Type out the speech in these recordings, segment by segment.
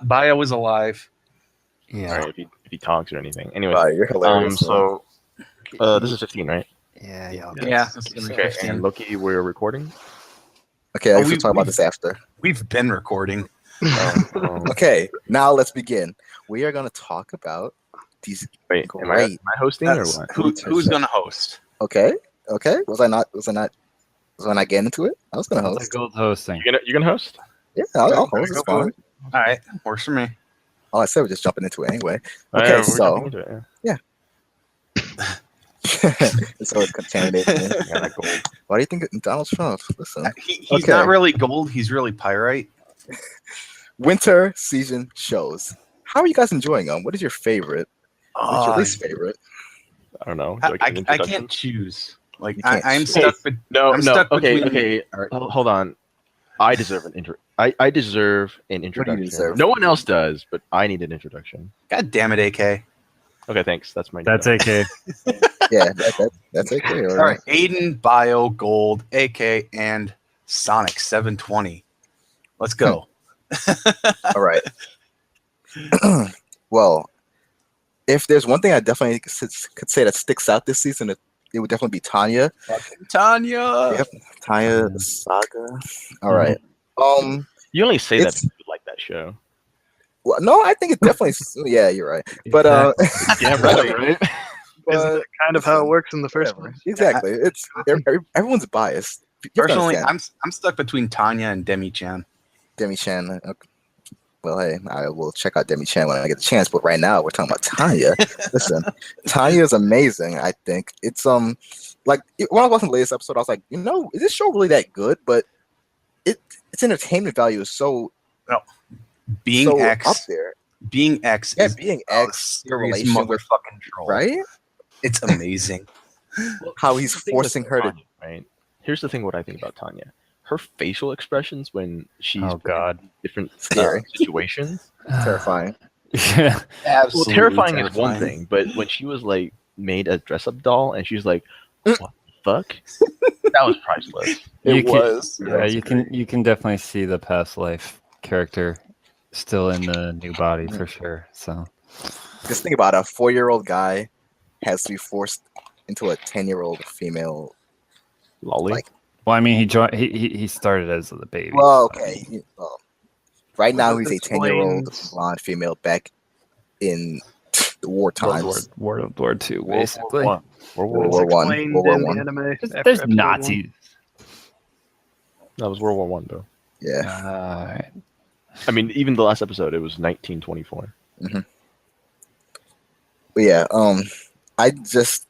Bio is alive. Yeah. All right, if he talks or anything. Anyway, You're hilarious. so this is 15, right? Yeah. Yeah. Okay, and Loki, we're recording. Okay, I should talk about this after. We've been recording. Okay, now let's begin. We are going to talk about these. Wait, am I hosting or what? Who's going to host? Okay. Was I not getting into it? I was going to host. Gold hosting. You're gonna host? Yeah, I'll host. It's fine. All right, works for me. All I said was just jumping into it anyway. Okay, so yeah. It's always contaminated. Why do you think Donald Trump? Listen, he's not really gold. He's really pyrite. Winter season shows. How are you guys enjoying them? What is your favorite? What's your least favorite? I don't know. I can't choose. Like I'm choose. stuck. I'm stuck between. Okay. Right. Hold on. I deserve an intro. I deserve an introduction. Deserve? No one else does, but I need an introduction. God damn it, AK. Okay, thanks. That's my. That's AK. Yeah, that's AK. All right, Aiden, Bio, Gold, AK, and Sonic720. Let's go. All right. Well, if there's one thing I definitely could say that sticks out this season, it would definitely be Tanya. Tanya. Yep, Tanya, the Saga. All right. You only say that because you like that show. Well, no, I think it definitely. Yeah, you're right. But yeah, right. Isn't that kind of how it works in the first place? Exactly. It's everyone's biased. Personally, I'm stuck between Tanya and Demi-chan. Demi-chan. Okay. Well, hey, I will check out Demi-chan when I get the chance. But right now, we're talking about Tanya. Listen, Tanya is amazing. I think it's like when I was watching the latest episode, I was like, is this show really that good? But its entertainment value is so being X up there. Being X, yeah, being X, the relation motherfucking troll, right? It's amazing how he's forcing her to. Right. Here's the thing: what I think about Tanya. Her facial expressions when she's in different situations, terrifying. Yeah, absolutely. Well, terrifying is one thing, but when she was like made a dress-up doll and she's like, "What the fuck?" That was priceless. You can definitely see the past life character still in the new body for sure. So, just think about it, a 4-year-old guy has to be forced into a 10-year-old female. Lolly. Well, I mean, he started as the baby. Well, okay. Right now, he's a 10-year-old blonde female back in the war times. World War II, basically. World War One. There's Nazis. That was World War One, though. Yeah. Right. I mean, even the last episode, it was 1924. Mm-hmm. But yeah, it's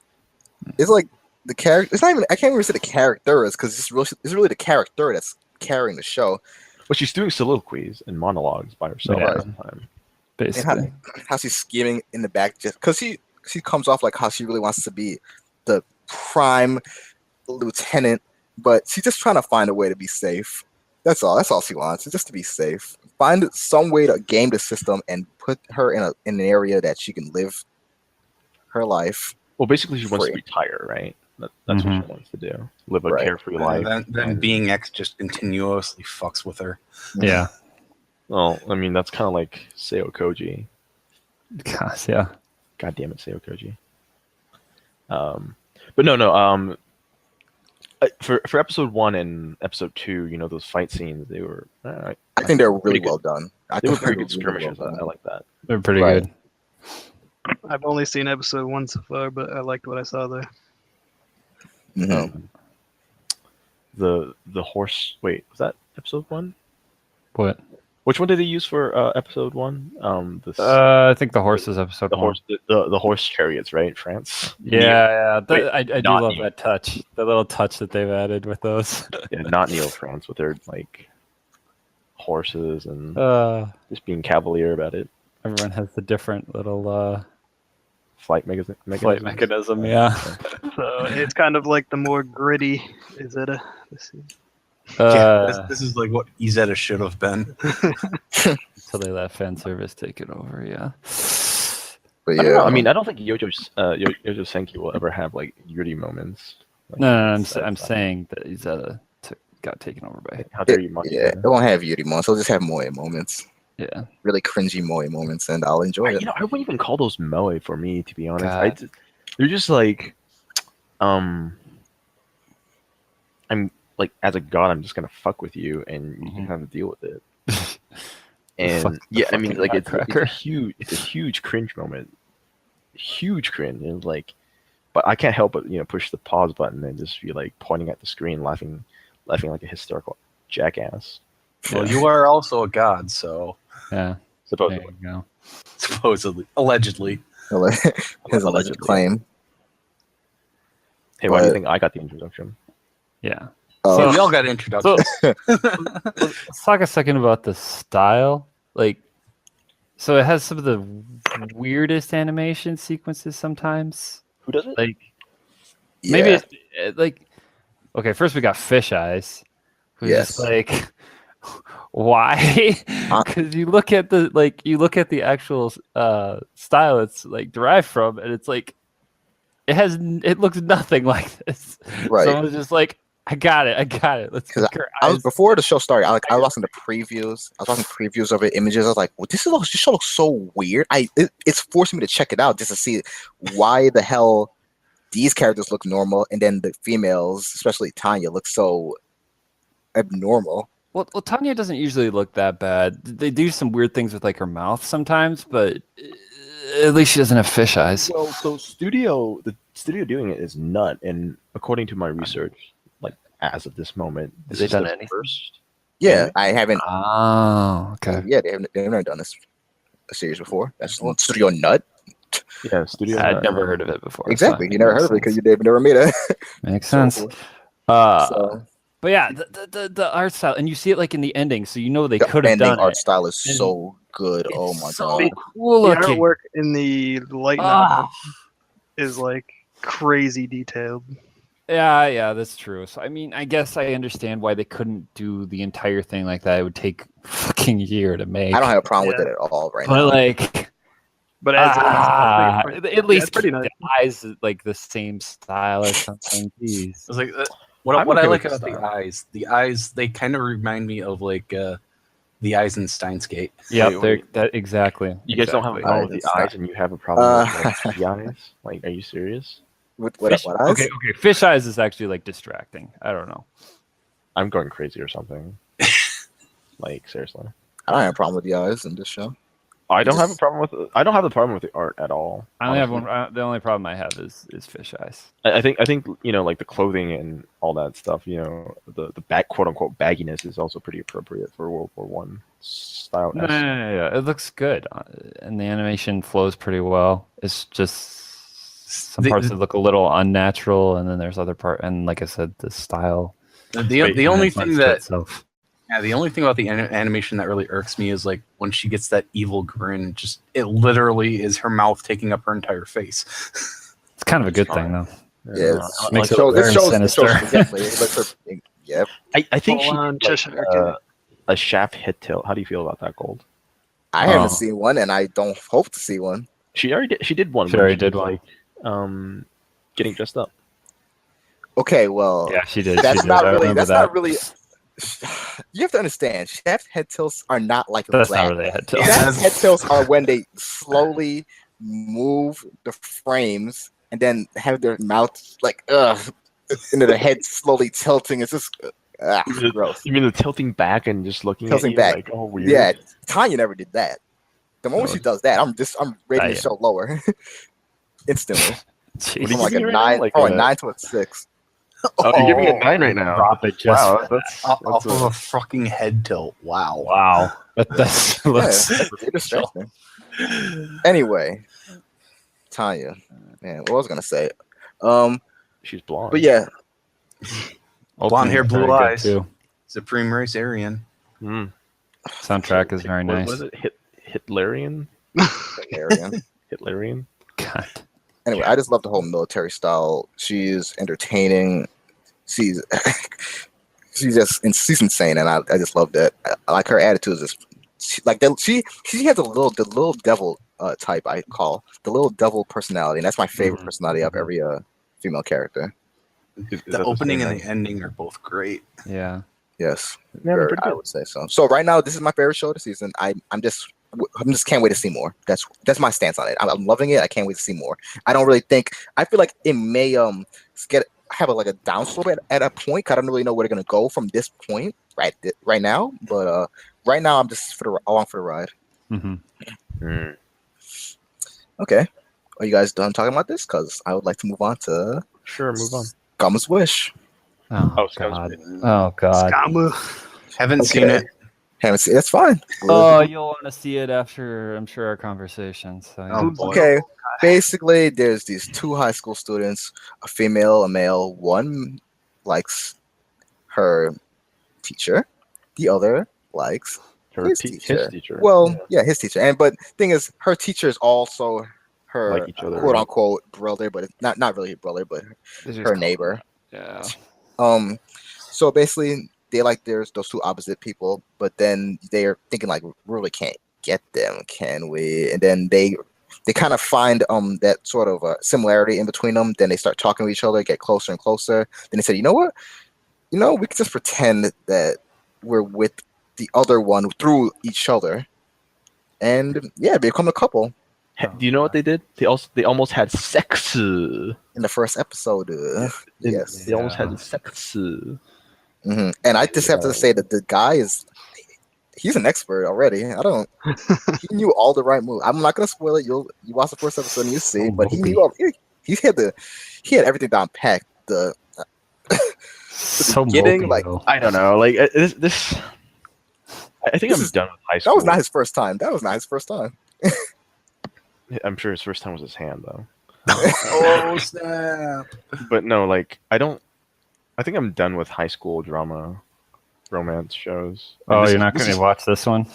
like the character. It's not even. I can't even say the characters because it's really the character that's carrying the show. But she's doing soliloquies and monologues by herself all the time. Basically, and how she's scheming in the back just because she comes off like how she really wants to be the prime lieutenant, but she's just trying to find a way to be safe. That's all she wants. It's just to be safe. Find some way to game the system and put her in an area that she can live her life. Well, basically, she wants to retire, right? That's what she wants to do. Live a carefree life. Then being X just continuously fucks with her. Yeah. Well, I mean, that's kind of like Seo Koji. Gosh, yeah. God damn it, Seo Koji. But no. For episode 1 and episode 2, those fight scenes, they were. I think they're really well done. They were pretty good skirmishes. I like that. They're pretty good. I've only seen episode 1 so far, but I liked what I saw there. Mm-hmm. The horse. Wait, was that episode 1? What? Which one did they use for episode 1? I think the horse is episode 1. The horse chariots, right? France. Yeah. I do love that touch. The little touch that they've added with those. Yeah, not Neo France with their like horses and just being cavalier about it. Everyone has the different little flight mechanism. Flight mechanism, yeah. So it's kind of like the more gritty Izetta. This is like what Izetta should have been. So they let fan service take it over. Yeah. But I don't yeah, know. I mean, I don't think Yojo Senki will ever have like Yuri moments. Like, No, I'm that's saying that he's got taken over by. how dare you mock it won't have Yuri moments. It'll just have moe moments. Yeah. Really cringy moe moments, and I'll enjoy it. I wouldn't even call those moe for me, to be honest. God. They're just like, I'm like, as a god, I'm just gonna fuck with you, and you can have to deal with it. And yeah, I mean, like it's a huge cringe moment, huge cringe, and like, but I can't help but push the pause button and just be like pointing at the screen, laughing like a hysterical jackass. Well, you are also a god, so Yeah. There Supposedly. you go. supposedly, allegedly. His alleged claim. Hey, why do you think I got the introduction? Yeah. So Oh, we all got introductions. Let's talk a second about the style. Like, so it has some of the weirdest animation sequences sometimes. Who does it? Like, yeah. maybe like, okay, first we got Fish Eyes, who's just Yes. like, why? Because you look at the actual style it's like derived from, and it's like it looks nothing like this. Right. Someone's just like, I got it. Let's Because make her I was eyes. before the show started. I was watching the previews. I was watching previews of it, images. I was like, well, this show looks so weird. It's forcing me to check it out just to see why the hell these characters look normal, and then the females, especially Tanya, look so abnormal. Well, Tanya doesn't usually look that bad. They do some weird things with like her mouth sometimes, but at least she doesn't have fish eyes. Well, so the studio doing it is nut, and according to my research, like as of this moment, this they is done the anything? first. Yeah, I haven't. Oh, okay. Yeah, they've never done a series before. That's Studio Nut. Yeah, studio. I'd never heard of it before. so Exactly. it You never makes heard of it because sense. they've never made a. Makes show sense. before. So But yeah, the art style, and you see it like in the ending, so you know they the could have ending done art it. style is And so good. Oh my so god. cool The looking. artwork in the light novel is like crazy detailed. Yeah, that's true. So I mean, I guess I understand why they couldn't do the entire thing like that. It would take a fucking year to make. I don't have a problem with it at all right but now. like, But as at least it's pretty keep nice. the eyes like the same style or something. Jeez. It's like I'm what I okay like with about the the style. eyes. The eyes, they kind of remind me of like the eyes in Steins Gate. Yep, Wait. that exactly. You guys don't have a problem with It's the not- eyes, and you have a problem with like, the eyes? Like, are you serious? What Fish, eyes? okay. Fish eyes is actually like distracting. I don't know. I'm going crazy or something. Like seriously, I don't have a problem with the eyes in this show. I don't have a problem with. I don't have the problem with the art at all. I only have honestly. one. The only problem I have is fish eyes. I think like the clothing and all that stuff. The back quote unquote bagginess is also pretty appropriate for World War One style. No. It looks good, and the animation flows pretty well. It's just some parts that look a little unnatural, and then there's other part. And like I said, the style. The only thing that itself. Yeah, the only thing about the animation that really irks me is like when she gets that evil grin. Just it literally is her mouth taking up her entire face. It's kind of a good thing, though. Yeah, Makes it it look very shows sinister. definitely. It looks yeah. I think she Full-on did, Cheshire like, a shaft hit tilt. How do you feel about that, Gold? I haven't seen one, and I don't hope to see one. She already did. She did one. She when already was, did one. Like, getting dressed up. Okay, well, Yeah, she did. that's she did. not I really. remember That's that. not really. You have to understand, shaft head tilts are not like That's that. not really a head tilt. Shaft head tilts are when they slowly move the frames and then have their mouth like into the head slowly tilting. It's just gross. You mean the tilting back and just looking Tilting at you back. like, oh, weird? Yeah, Tanya never did that. The moment No. she does that, I'm rating the Tanya. show lower instantly. Jeez. What do From you like a give me right now? 9, Like from a a- 9 to a 6. Oh, you're giving me a 9 right now. Drop it just Wow, for that's Off of a fucking head tilt. Wow. wow. That Yeah, looks. it's distracting. Anyway, Tanya, man, what was I gonna say? She's blonde. But yeah, Blonde hair, blue Very good, eyes. too. Supreme Race Aryan. Mm. Soundtrack is very nice. What is it? Hitlerian? Arian. Hitlerian? God. Anyway, I just love the whole military style. She's entertaining. She's insane, and I just love that. I like her attitude is just she has the little devil type I call the little devil personality, and that's my favorite personality of every female character. Is The that opening same and the ending are both great. Yeah. Yes, Yeah, they're pretty I good. would say so. So right now, this is my favorite show of the season. I'm just can't wait to see more. That's my stance on it. I'm loving it. I can't wait to see more. I don't really think. I feel like it may have a downslope at a point. 'Cause I don't really know where they're gonna go from this point right now. But right now, I'm just along for the ride. Mm-hmm. Okay, are you guys done talking about this? Because I would like to move on to Sure, move on. Scum's Wish. Oh, Scum's God. Wish. Oh, God. Scum. Haven't seen it. Haven't seen. That's fine. Oh, you'll want to see it after, I'm sure, our conversation. So, yeah. Oh, boy. Okay, basically, there's these two high school students, a female, a male. One likes her teacher, the other likes his teacher. Well, yeah, his teacher. But thing is, her teacher is also her Like each other, quote right? unquote brother, but it's not really her brother, but her neighbor. Yeah. So basically, there's those two opposite people, but then they're thinking like, we really can't get them, can we? And then they kind of find that sort of similarity in between them. Then they start talking to each other, get closer and closer. Then they said, you know what? We could just pretend that we're with the other one through each other, and yeah, become a couple. Do you know what they did? They almost had sex. In the first episode. Yes, They almost had sex. And I just have to say that the guy he's an expert already. He knew all the right moves. I'm not gonna spoil it. You watch the first episode and you see, but he knew he had everything down packed. The beginning, I don't know, this. I think I'm done with high school. That was not his first time. I'm sure his first time was his hand though. Oh snap! But no, I think I'm done with high school drama, romance shows. Oh, you're not going to watch this one?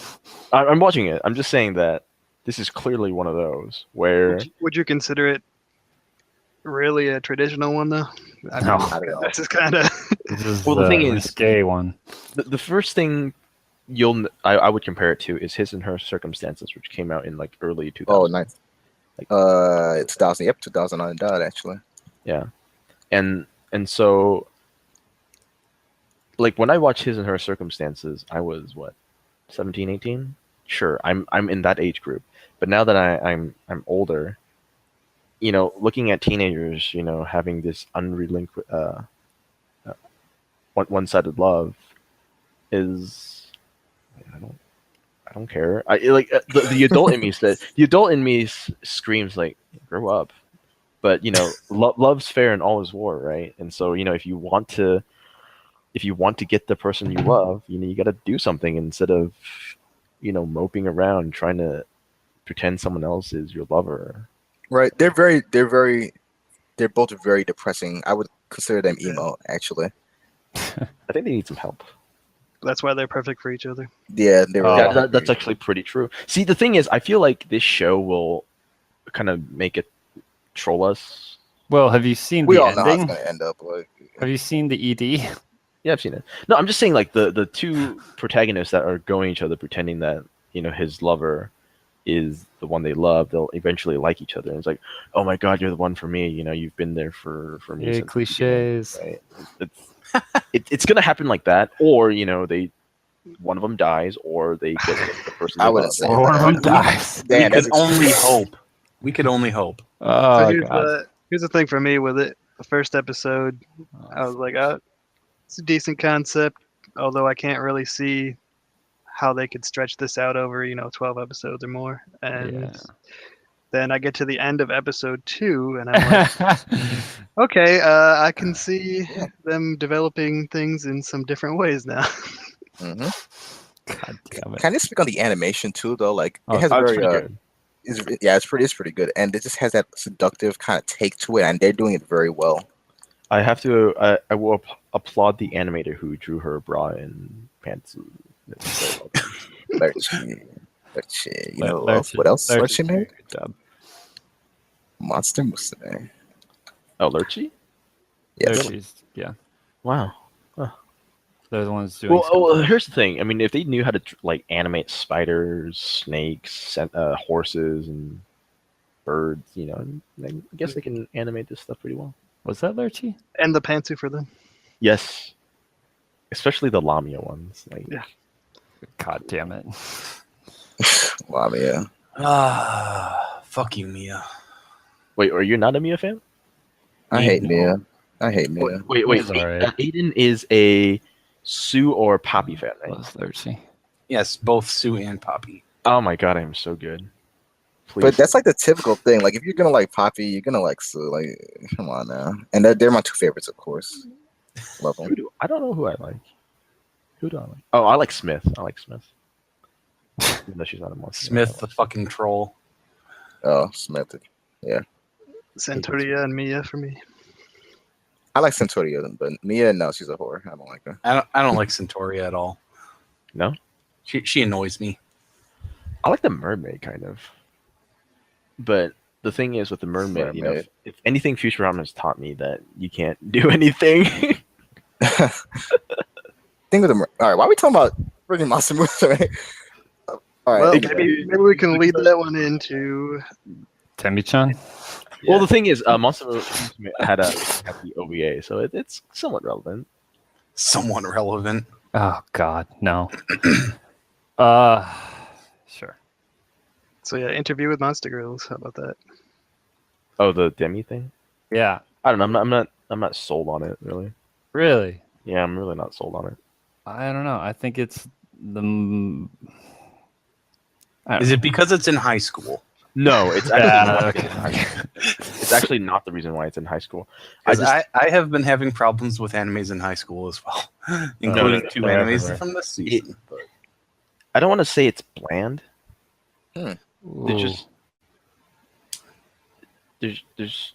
I'm watching it. I'm just saying that this is clearly one of those where. Would you consider it really a traditional one though? I No. mean, this is kind of. Well, the thing is, gay one. The first thing I would compare it to is His and Her Circumstances, which came out in early 2000. Oh, nice. 2000. Yep, 2009 died actually. Yeah, and so when I watched His and Her Circumstances, I was 17, 18? Sure, I'm in that age group. But now that I'm older, looking at teenagers, having this unrelinquished one-sided love is I don't care. The adult in me said the adult in me screams grow up. But love's fair and all is war, right? And so if you want to get the person you love, you got to do something instead of moping around trying to pretend someone else is your lover. Right. They're both very depressing. I would consider them emo actually. I think they need some help. That's why they're perfect for each other. Yeah, that's actually pretty true. See, the thing is, I feel like this show will kind of make it troll us. Well, have you seen we the all ending? know how it's gonna end up. Have you seen the ED? Yeah, I've seen it. No, I'm just saying the two protagonists that are going each other pretending that his lover is the one they love, they'll eventually like each other. And it's like, oh my god, you're the one for me. You've been there for me. Yeah, cliches. Right? It's gonna happen like that, or one of them dies, or they get the person. I wouldn't say or one of them dies. We could only hope. We could only hope. Oh, So here's the thing for me with it. The first episode, I was like, it's a decent concept, although I can't really see how they could stretch this out over 12 episodes or more. And then I get to the end of episode 2, and I'm like, okay, I can see them developing things in some different ways now. Mm-hmm. God damn it. Can I speak on the animation too, though? It has it's very pretty good. It's pretty good, and it just has that seductive kind of take to it, and they're doing it very well. I have to. I will applaud the animator who drew her bra and pants. Lurchy. What else? Lurchy made? Good job. Monster Musume. Oh, Lurchy? Yes. Lurchy's, yeah. Wow. Huh. They're the ones doing. Well, here's the thing. I mean, if they knew how to like animate spiders, snakes, horses, and birds, you know, I guess they can animate this stuff pretty well. Was that Lurchy? And the pantsu for them. Yes, especially the Lamia ones. Like, Yeah. God damn it! Lamia. Fuck you, Mia. wait, are you not a Mia fan? I hate Mia. I hate Mia. Wait. Mia's alright. Aiden is a Sue or Poppy fan, right? Was Lurchy? Yes, both Sue and Poppy. Oh my god, I am so good. Please. But that's like the typical thing. Like if you're gonna like Poppy, you're gonna like Sue. Like, come on now. And they're my two favorites, of course. Love them. I don't know who I like. Who do I like? Oh, I like Smith. Even though she's not a monster. Smith, the fucking troll. Oh, Smith. Yeah, Centuria and Mia for me. I like Centuria, but Mia, no, she's a whore. I don't like her. I don't like Centauria at all. No? She annoys me. I like the mermaid, kind of. But the thing is with the mermaid, you know, if anything Futurama has taught me that you can't do anything. Think with the all right. Why are we talking about freaking Masamune? Right? All right. Well, maybe we can lead that one into. Temi-chan? Well, the thing is, Monster had the OVA, so it's somewhat relevant. Somewhat relevant. Oh God, no. Sure. So yeah, interview with Monster Girls. How about that? Oh, the Demi thing? Yeah. I don't know. I'm not sold on it, really. Really? Yeah, I'm really not sold on it. I don't know. I think it's the. Is it because it's in high school? No, it's actually Yeah, okay. it's actually not the reason why it's in high school. I have been having problems with animes in high school as well, including two they're animes everywhere. from this season. But I don't want to say it's bland. Ooh. There's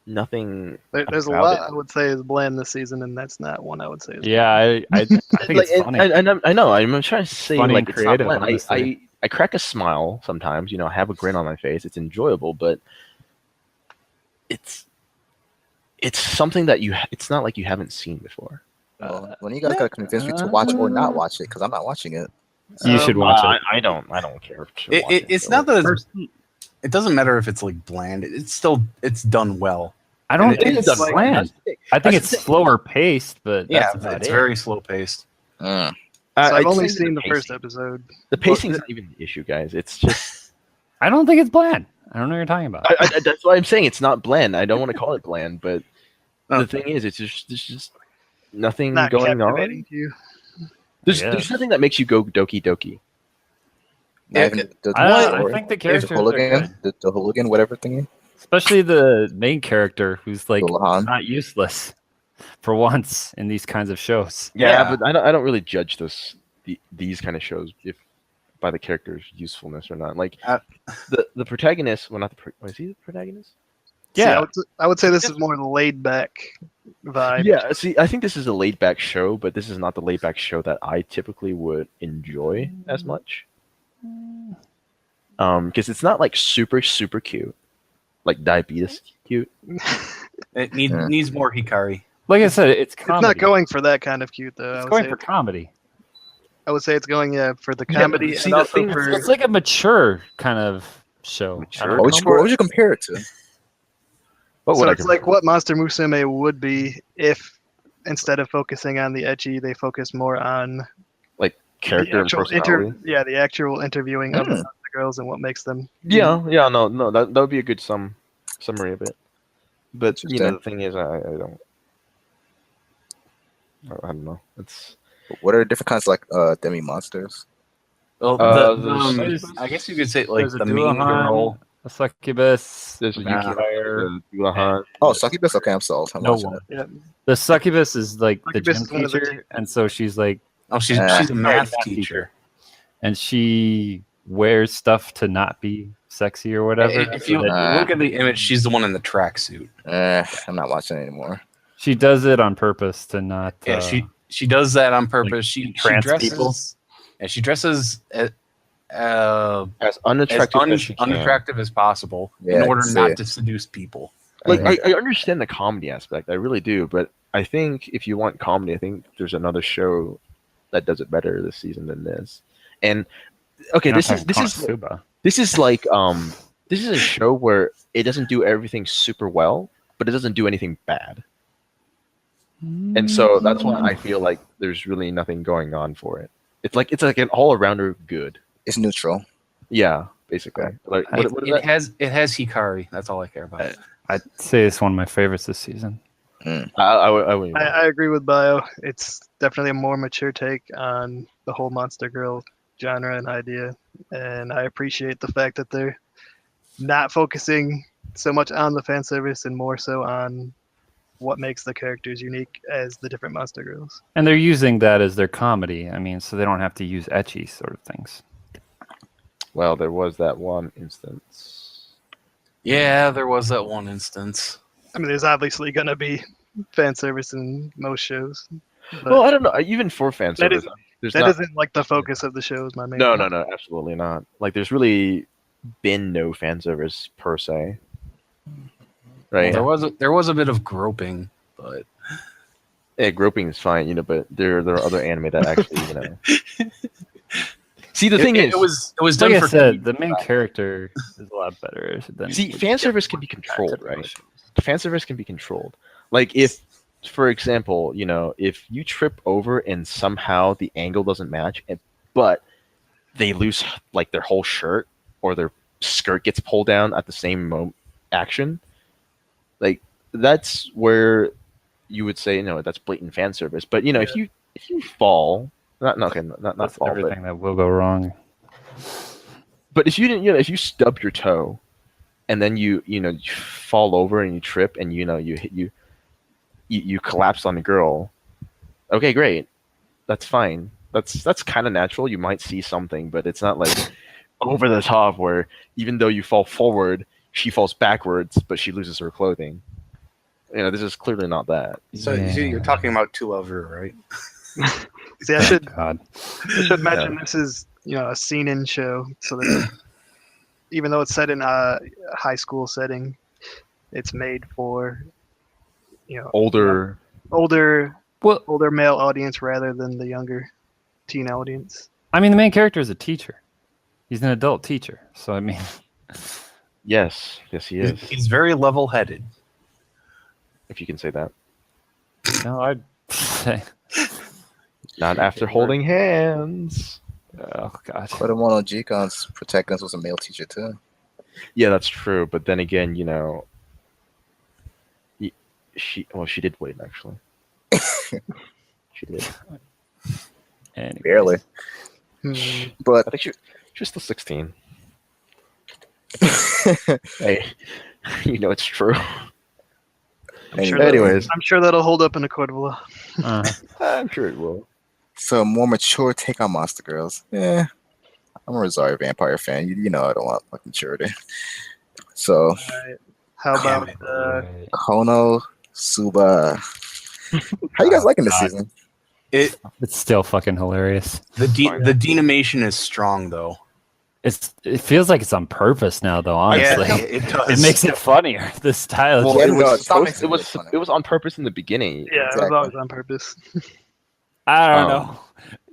nothing. There's a about lot it. I would say is bland this season, and that's not one I would say is Yeah, I think Like, it's funny. I know. I'm trying to say Funny like and it's not creative, bland. honestly. I crack a smile sometimes. You know, I have a grin on my face. It's enjoyable, but it's something that it's not like you haven't seen before. Well, when you guys gotta convince me to watch or not watch it, because I'm not watching it. You should watch it. I don't care. it's not that it doesn't matter if it's like bland. It's done well. I don't And think it's it's like- bland. I think it's slower paced, but Yeah, that's about it's it. very slow paced. Mm. So I've I'd only say seen the first pacing. episode. The pacing's not even the issue, guys. It's just I don't think it's bland. I don't know what you're talking about. that's why I'm saying it's not bland. I don't want to call it bland, but Oh. the thing is, there's just nothing Not going captivating on. to you. There's Yes. nothing that makes you go doki doki. Not even the I think the the characters are hooligan, good. the hooligan, whatever thingy. Especially the main character who's like The Lahan. not useless for once in these kinds of shows. Yeah, but I don't really judge these kind of shows if by the character's usefulness or not. Like the protagonist, well, not is he the protagonist? See, Yeah. I would say this is more the laid back vibe. Yeah, see, I think this is a laid back show, but this is not the laid back show that I typically would enjoy as much. Because it's not like super cute, like diabetes cute. It needs more Hikari. Like I said, it's It's comedy. not going for that kind of cute though. It's going for comedy. I would say it's going for the Yeah, but comedy see, and the also thing is, for It's like a mature kind of show. Mature? I don't What know. would you compare it to? What so would I it's like what Monster Musume would be if instead of focusing on the ecchi, they focus more on character the and actual personality? the actual interviewing of the girls and what makes them. Yeah, no, that would be a good summary of it. But you know, Interesting. the thing is, I don't know. It's What are the different kinds of like demi monsters? Well, there's- I guess you could say like There's a the main Duahan, girl. a succubus. there's Nah. Yuki Fire, Duahan. Oh, Succubus. Okay, I'm sold. I'm No watching one. it. The succubus is like the Succubus gym is one of the teacher, and so she's like, Oh, she's a math teacher. and she wears stuff to not be sexy or whatever. If you so that look at the image, she's the one in the tracksuit. I'm not watching it anymore. she does it on purpose to not. Yeah, she does that on purpose. She trans dresses. people? Yeah, she dresses As as unattractive as she can. unattractive as possible Yeah, in order I can see not it. to seduce people. Like I understand the comedy aspect, I really do, but I think if you want comedy, I think there's another show that does it better this season than this. And okay, You're not this is talking KonoSuba. this is like this is a show where it doesn't do everything super well, but it doesn't do anything bad. And so that's why I feel like there's really nothing going on for it. It's like an all-arounder good. It's neutral. Yeah, basically. Like what is It that? has Hikari. That's all I care about. I'd say it's one of my favorites this season. I wouldn't. I agree with Bio. It's definitely a more mature take on the whole Monster Girl genre and idea, and I appreciate the fact that they're not focusing so much on the fan service and more so on what makes the characters unique as the different Monster Girls. And they're using that as their comedy. I mean, so they don't have to use ecchi sort of things. Well, there was that one instance. Yeah, there was that one instance. I mean, there's obviously going to be fan service in most shows. But Well, I don't know. Even for fan that service, isn't- there's that not. isn't like the focus of the shows, my man. No, absolutely not. Like, there's really been no fan service per se, right? There was a bit of groping, but Yeah, groping is fine, you know, but there are other anime that actually, you know. See, the thing is, it was done Like for I said, the main character is a lot better than. see, fan service can be controlled, right? Fan service can be controlled. Like if, for example, you know, if you trip over and somehow the angle doesn't match, but they lose like their whole shirt or their skirt gets pulled down at the same action, like that's where you would say, no, that's blatant fan service. But you know, if you fall, not That's fall, everything that will go wrong. but if you didn't, you know, if you stub your toe, and then you fall over and you trip and you collapse on the girl, okay, great, that's fine. That's kind of natural. You might see something, but it's not like over the top where even though you fall forward, she falls backwards, but she loses her clothing. You know, this is clearly not that. So you're talking about To Lover, right? See, I should God. mention this is, you know, a seinen show, so that even though it's set in a high school setting, it's made for, you know, Older. older Well, male audience rather than the younger teen audience. I mean, the main character is a teacher. He's an adult teacher. So I mean, Yes, he is. He's very level-headed. If you can say that. no, I'd say, Not after holding hands. oh God. But in one of G-Con's protagonist was a male teacher too. Yeah, that's true. But then again, you know, she did wait actually. She did. Anyways. Barely. But I think she was still 16. Hey, you know it's true. Anyways, I'm sure that'll hold up in a court of law. I'm sure it will. so a more mature take on Monster Girls. Yeah. I'm a Rosario Vampire fan. You know I don't want like maturity. So How about KonoSuba. How you guys liking this season? It It's still fucking hilarious. the denimation is strong though. It feels like it's on purpose now, though. Honestly, Yeah, it does. it makes it funnier. The style. Well, Yeah, it no, was it's not supposed- it was on purpose in the beginning. Yeah, it was Exactly. always on purpose. I don't Um, know.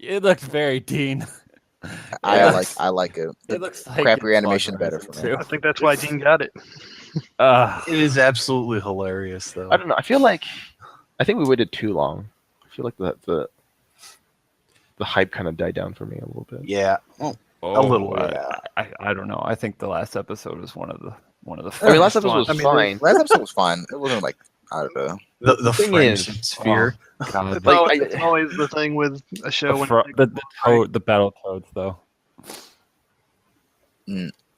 It looked very Dean. I like it. It looks like crappier it's animation better plagiarized, for me. I think that's why Dean got it. It is absolutely hilarious though. I don't know. I think we waited too long. I feel like the hype kind of died down for me a little bit. Yeah. Oh, a little. I don't know. I think the last episode was one of the. I mean, last episode ones. was fine. Last episode was fine. It wasn't like I don't know. The thing friendship is- sphere. God, It's, Like, always, I- it's always the thing with a show when the battle toads though.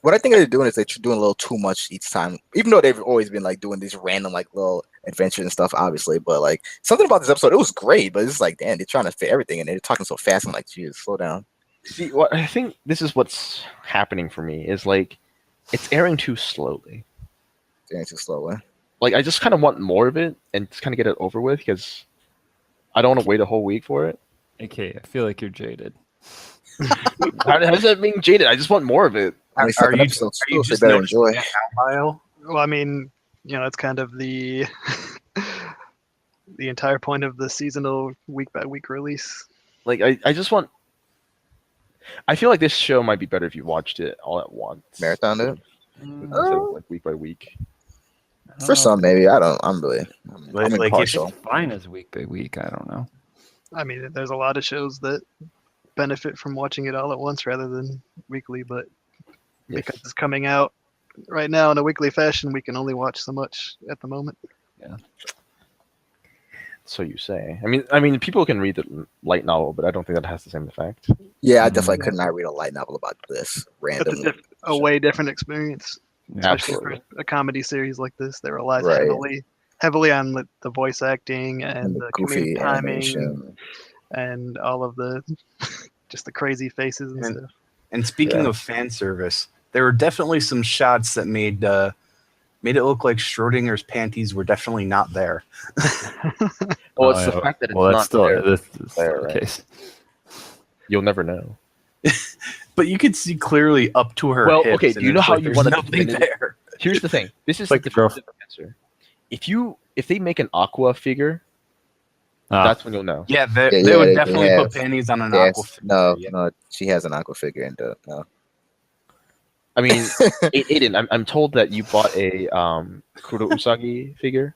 What I think they're doing is they're doing a little too much each time. Even though they've always been like doing these random like little adventures and stuff, obviously. But like something about this episode, it was great. But it's like, damn, they're trying to fit everything and they're talking so fast. I'm like, geez, slow down. See, what I think this is what's happening for me is like it's airing too slowly. They're too slow. Like I just kind of want more of it and just kind of get it over with because I don't want to wait a whole week for it. Okay, I feel like you're jaded. How does that mean jaded? I just want more of it. I mean, second episode too, so they better enjoy. noticing that now, Lyle? Well, I mean, you know, it's kind of the the entire point of the seasonal week by week release. Like I just want. I feel like this show might be better if you watched it all at once. Marathon it. Instead of like week by week. For some, maybe I'm Like, if impartial. It's fine as week by week. I don't know. I mean, there's a lot of shows that benefit from watching it all at once rather than weekly, but because it's coming out right now in a weekly fashion, we can only watch so much at the moment. So you say. I mean, people can read the light novel, but I don't think that has the same effect. Yeah, I definitely could not read a light novel about this It's randomly. a way different experience, especially Absolutely. for a comedy series like this. They relies Right. heavily on the voice acting and And the the goofy comedic timing animation. and all of the just the crazy faces and And- stuff. And speaking of fan service, there were definitely some shots that made it look like Schrodinger's panties were definitely not there. Well, it's the fact that it's that's not still there. this is there, still the right? case. You'll never know. But you could see clearly up to her Well, hips, okay, and do you know it's how like you there's wanna nothing put it in- there? Here's the thing. This is Like the the girl- definitive answer. If they make an Aqua figure, Ah, that's when you'll know. Yeah, they Yeah, would they definitely have- put panties on an Yes. aqua figure. No, yeah. no, she has an aqua figure in the no. I mean, Aiden, I'm told that you bought a Kuro Usagi figure.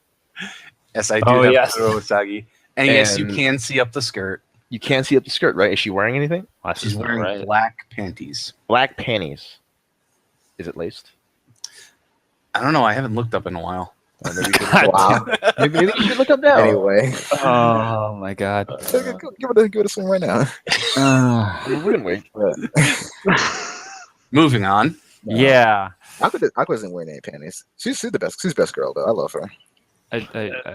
Yes, I do Oh, have yes. Kuro Usagi. And yes, you And- can see up the skirt. You can't see up the skirt, right? Is she wearing anything? that's She's just not wearing right. black panties. Black panties. Is it laced? I don't know. I haven't looked up in a while. Maybe, you should, God Wow. maybe you should look up now. Anyway, Oh my god. give it a swing right now. We can wait. Moving on. Yeah. Aqua isn't wearing any panties. She's the best. She's the best girl though. I love her.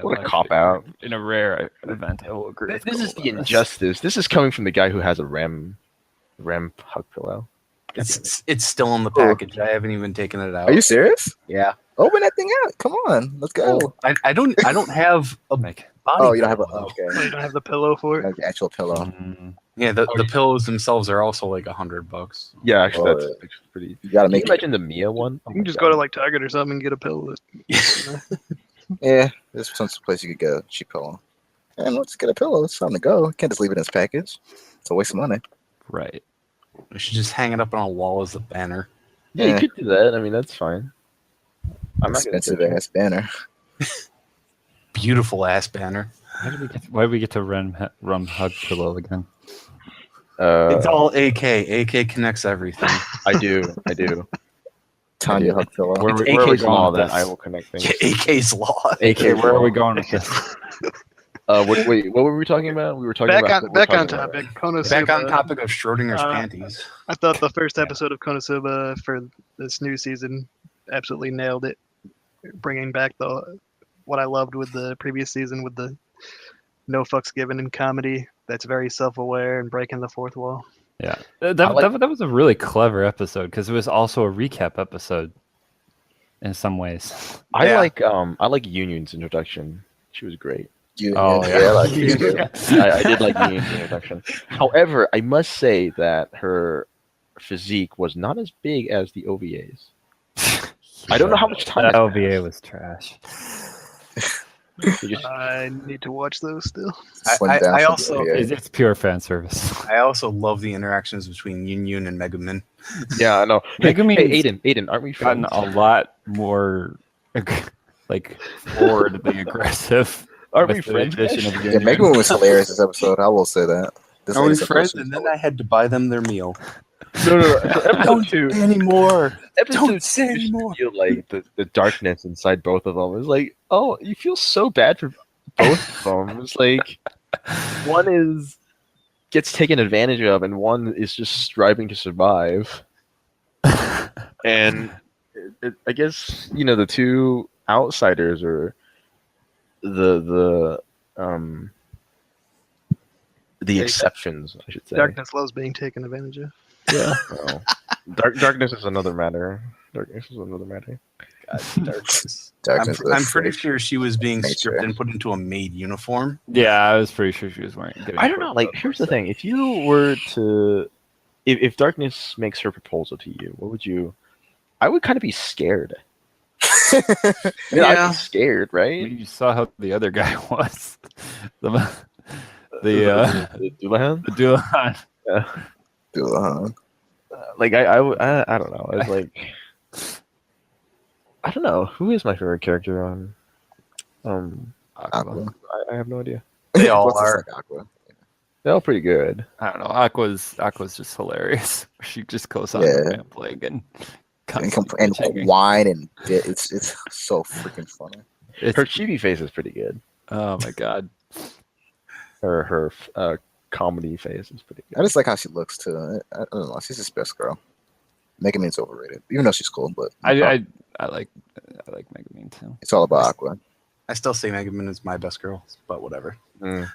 What a cop out. In a rare event, I will agree. with This is Cole the on this. injustice. This is coming from the guy who has a REM hug pillow. It's still in the package. I haven't even taken it out. Are you serious? Yeah. Open that thing out. Come on, let's go. I don't have a body. Like, Oh, you don't have a pillow. Oh, okay. you don't have the pillow for it? Like the actual pillow. Yeah, the pillows themselves are also like $100. Yeah, actually, Oh, that's yeah. actually pretty. You gotta Can you make it. imagine the Mia one? Oh You can my just God. go to like Target or something and get a pillow. Yeah, there's some place you could get a cheap pillow. And let's get a pillow. It's time to go. You can't just leave it in its package. It's a waste of money. right. We should just hang it up on a wall as a banner. Yeah, you could do that. I mean, that's fine. I'm not gonna Expensive judge you. ass banner. Beautiful ass banner. Why did we get to rum hug pillow again? It's all AK. AK connects everything. I do. Tanya hug pillow. Where It's we- where are we AK's going law with that this? I will connect things. Yeah, AK's law. Okay, where are we going with this? Wait, what were we talking about? We were talking Back about on topic. KonoSuba. Back on topic of Schrodinger's Uh, panties. I thought the first episode of KonoSuba for this new season absolutely nailed it, bringing back what I loved with the previous season with the no fucks given in comedy. That's very self-aware and breaking the fourth wall. Yeah, that was a really clever episode because it was also a recap episode in some ways. I like Union's introduction. She was great. Oh, yeah. like you do. I did like Union's introduction. However, I must say that her physique was not as big as the OVAs. I don't know how much time That has OVA was trash. passed. You just- I need to watch those still. Slim I down some also- video. It's pure fan service. I also love the interactions between Yun and Megumin. yeah, I know. Hey, Megumin's Aiden, aren't we Gotten friends? a lot more like forwardly aggressive. Aren't we with the friends? addition of Yeah, Union. Megan was hilarious this episode. I will say that. This Are we lady's friends? episode- And then I had to buy them their meal. No. So episode 2. anymore. Episode Don't say 2 just anymore. feel like the darkness inside both of them. It's like, oh, you feel so bad for both of them. It's like one gets taken advantage of, and one is just striving to survive. And I guess the two outsiders are the exceptions, I should say. Darkness loves being taken advantage of. Yeah. Oh. Darkness is another matter. Darkness is another matter. Darkness. Darkness I'm is pretty freak. sure she was being Nature. stripped and put into a maid uniform. Yeah, I was pretty sure she was wearing. I don't know. Like, here's the thing: if you were to, if Darkness makes her proposal to you, what would you? I would kind of be scared. Yeah, I'd be scared, right? You saw how the other guy was. The Dullahan? the Duhan. Yeah. Dullahan. Like I don't know. It's like I don't know who is my favorite character on. Aqua. I have no idea. They all What's this are. like Aqua? They're all pretty good. I don't know. Aqua's just hilarious. She just goes on Yeah. rambling and And whine and it's so freaking funny. Her chibi face is pretty good. Oh my god. Her comedy face is pretty I good. just like how she looks too. I don't know. She's just best girl. Megumin's overrated, even though she's cool, but I like Megumin too. it's all about Aqua. I still say Megumin is my best girl, but whatever. Anyway.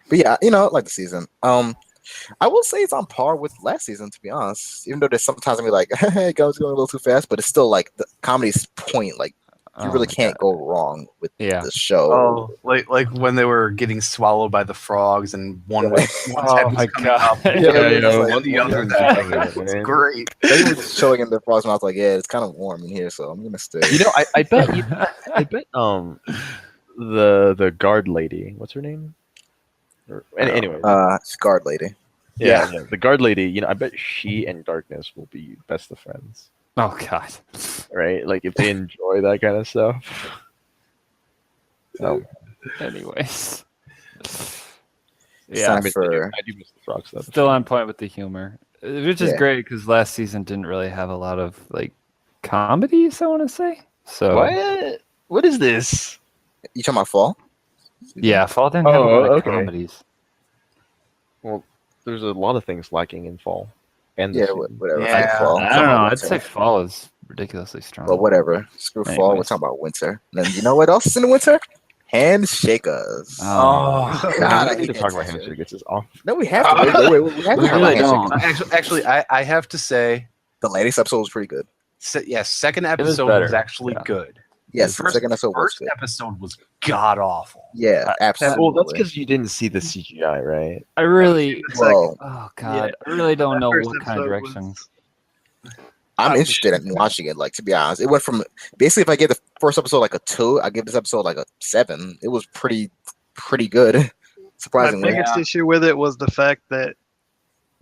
But yeah, like the season. I will say it's on par with last season, to be honest. Even though there's sometimes I be like, hey, it goes going a little too fast, but it's still like the comedy's point. Like you really can't go wrong with the show. Oh, like when they were getting swallowed by the frogs and one's head was coming up. Like, the other that. It's great. They were just showing in the frog's mouth like, yeah, it's kind of warm in here, so I'm gonna stay. I bet the guard lady, what's her name? Anyway, it's guard lady. Yeah, the guard lady. I bet she and Darkness will be best of friends. Oh god. Right? Like if they enjoy that kind of stuff. Anyways. Yeah, I do miss the frog stuff. Still on point with the humor, which is great because last season didn't really have a lot of like comedies. I want to say. So what is this? You talking about Fall? Yeah, Fall didn't have a lot of comedies. Well, there's a lot of things lacking in Fall. And whatever. Yeah, Fall. I don't know. I'd say Fall is ridiculously strong. But whatever. Screw Fall. We're talking about winter. And then you know what else is in the winter? Handshakers. Oh, God, I need to hate talk about Handshakers. Handshakers. It's off. No, we have to. Wait, we have to talk about Handshakers. Actually, I have to say, the latest episode was pretty good. Second episode was actually good. Yes, the second episode was good. First episode was god awful. Yeah, absolutely. Well, that's because you didn't see the CGI, right? I really. Well, oh god, I really don't know what kind of direction. I'm interested in watching it. Like, to be honest, it went from basically if I gave the first episode like a 2, I give this episode like a 7. It was pretty good. Surprisingly, my biggest issue with it was the fact that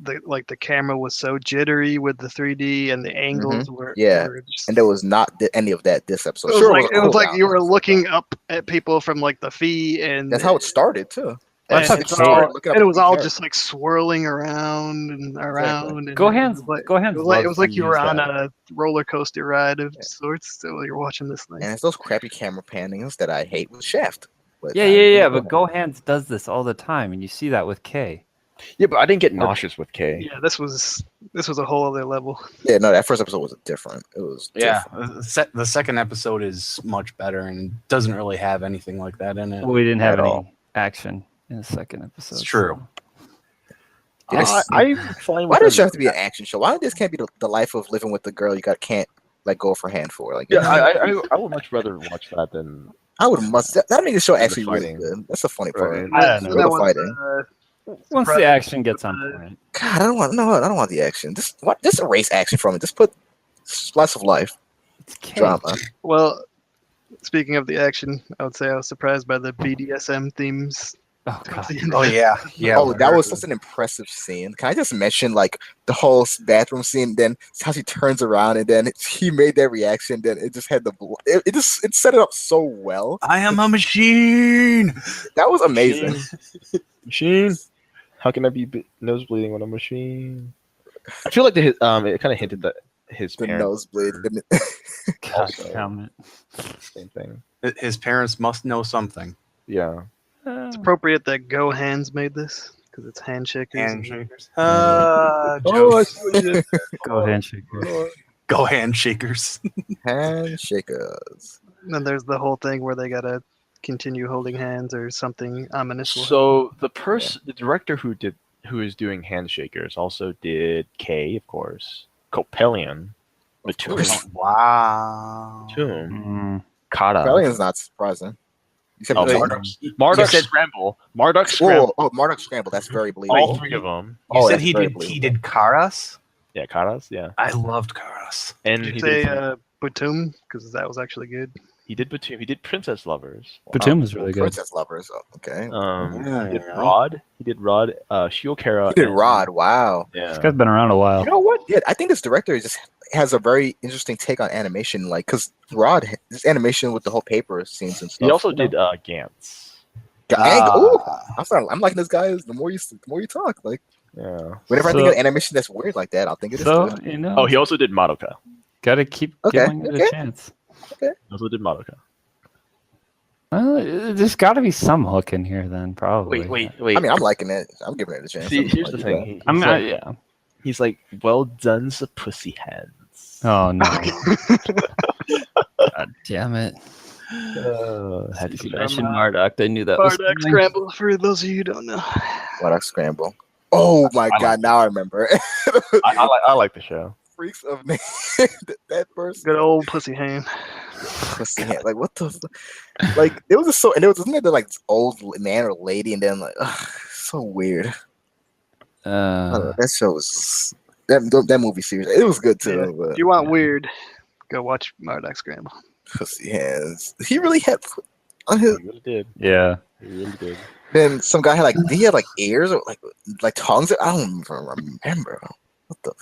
the camera was so jittery with the 3D and the angles were and there was not any of that this episode. It was like you were looking up at people from like the feet, and that's how it started too. And it was all just like swirling around and around. And Gohan's it was like you were on a roller coaster ride of sorts. So you're watching this thing. And it's those crappy camera pannings that I hate with Shaft. But but Gohan's does this all the time, and you see that with K. Yeah, but I didn't get nauseous with K. Yeah, this was a whole other level. Yeah, no, that first episode was different. It was different. The second episode is much better and doesn't really have anything like that in it. Well, we didn't have any action in the second episode. It's true. Why does it have to be an action show? Why this can't be the life of living with the girl you can't like go for hand for? Like, I would much rather watch that than I would that made the show actually really good. That's the funny part. I don't know. Fighting. Once the action gets on point. God, I don't want the action. Just erase action from it. Just put slice of life. It's drama. Well, speaking of the action, I would say I was surprised by the BDSM themes. Oh god. Oh yeah. Oh, that was such an impressive scene. Can I just mention like the whole bathroom scene? Then how she turns around and then he made that reaction. Then it just had the it set it up so well. I am a machine. That was amazing. Machine. How can I be nosebleeding when I'm a machine? I feel like it kind of hinted that his parents nosebleed. Same thing. His parents must know something. Yeah. It's appropriate that Go Hands made this because it's handshakers. Handshakers. I see what you did. Go handshakers. Go handshakers. Handshakers. And there's the whole thing where they gotta continue holding hands or something ominous. So the director who is doing Handshakers also did K, of course, Coppelion, The Tomb, Wow, Kata. Coppelion's not surprising. Marduk Scramble. Marduk Scramble. Oh, Marduk Scramble. That's very believable. All 3 of them. You said he did Karas? Yeah, Karas. Yeah, I loved Karas. And Did he you say did Batum, because that was actually good. He did Batum. He did Princess Lovers. Batum was really good. Princess Lovers. Oh, okay. He did Rod. Shiokara. He did Rod. Wow. Yeah. This guy's been around a while. You know what? Yeah, I think this director just has a very interesting take on animation. Like, because Rod, this animation with the whole paper scenes and stuff. He also did Gantz. I'm liking this guy. The more you talk, like, Yeah. whenever I think of animation that's weird like that, I'll think of this. So, dude. you know, Oh, he also did Madoka. gotta keep giving it a chance. He also did Madoka. There's got to be some hook in here, then probably. Wait. I mean, I'm liking it. I'm giving it a chance. See, here's the thing. He's He's like, well done, so pussy hands. Oh no! God damn it! Had to You be mentioned Marduk. I knew that was Bardock coming. Scramble, for those of you who don't know. Bardock Scramble. Oh my god! Now I remember. I like the show. Freaks of Name. That first Good old pussy hand. pussy hand. Like what the? Like it was just so, and it was isn't it like this old man or lady, and then like so weird. I don't know, that show was that movie series. It was good too. Yeah. But If you want weird, go watch Bardock Scramble. pussy hands. He really had on his. He really did. Yeah. He really did. Then some guy had he had like ears or like tongues. I don't even remember. What the?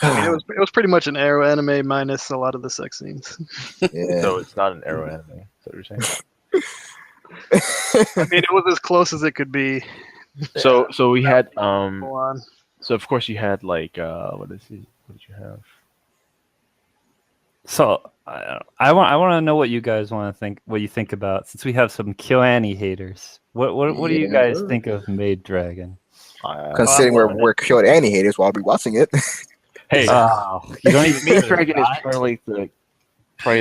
I mean, it was pretty much an arrow anime minus a lot of the sex scenes. Yeah. So it's not an arrow anime. Is that what you're saying? I mean, it was as close as it could be. So we had Go on. So of course you had like what did you have? So I want to know what you guys want to think. What you think about, since we have some KyoAni haters. What do you guys think of Maid Dragon? Considering we're KyoAni haters while we watching it. Hey, You don't even Maid Dragon is probably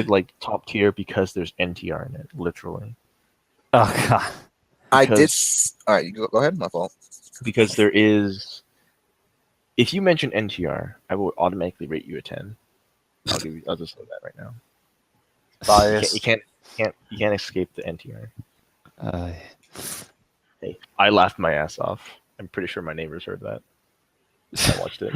like top tier because there's NTR in it, literally. Oh god. I did. All right, you go ahead. My fault. Because there is, if you mention NTR, I will automatically rate you a 10. I'll just say that right now. Bias. You can't escape the NTR. Uh, Hey, I laughed my ass off. I'm pretty sure my neighbors heard that. I watched it.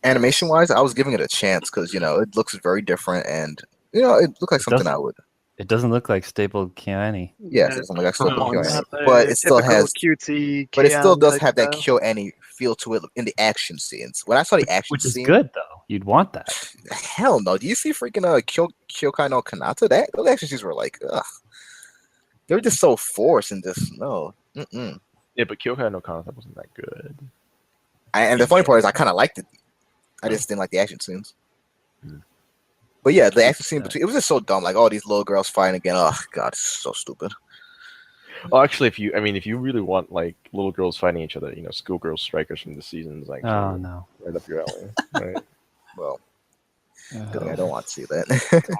Animation wise, I was giving it a chance because it looks very different and it looked like something doesn't- I would. it doesn't look like stapled KyoAni. Yes, it's something like No, KyoAni, it's not the but it still typical has. cutesy. But it still K-on does type have that style. KyoAni feel to it in the action scenes. When I saw the action Which is scene, good though. You'd want that. hell no. Do you see freaking Kyokai no Kanata? Those action scenes were like, ugh. They were just so forced and just no. Mm-mm. Yeah, but Kyokai no Kanata wasn't that good. And the funny part is, I kind of liked it. I just didn't like the action scenes. Hmm. But yeah, the action scene between it was just so dumb. Like all these little girls fighting again. Oh god, it's so stupid. Oh, actually, if you really want like little girls fighting each other, Schoolgirl Strikers from the seasons, like Oh no. right up your alley. Right? Well, good thing I don't want to see that.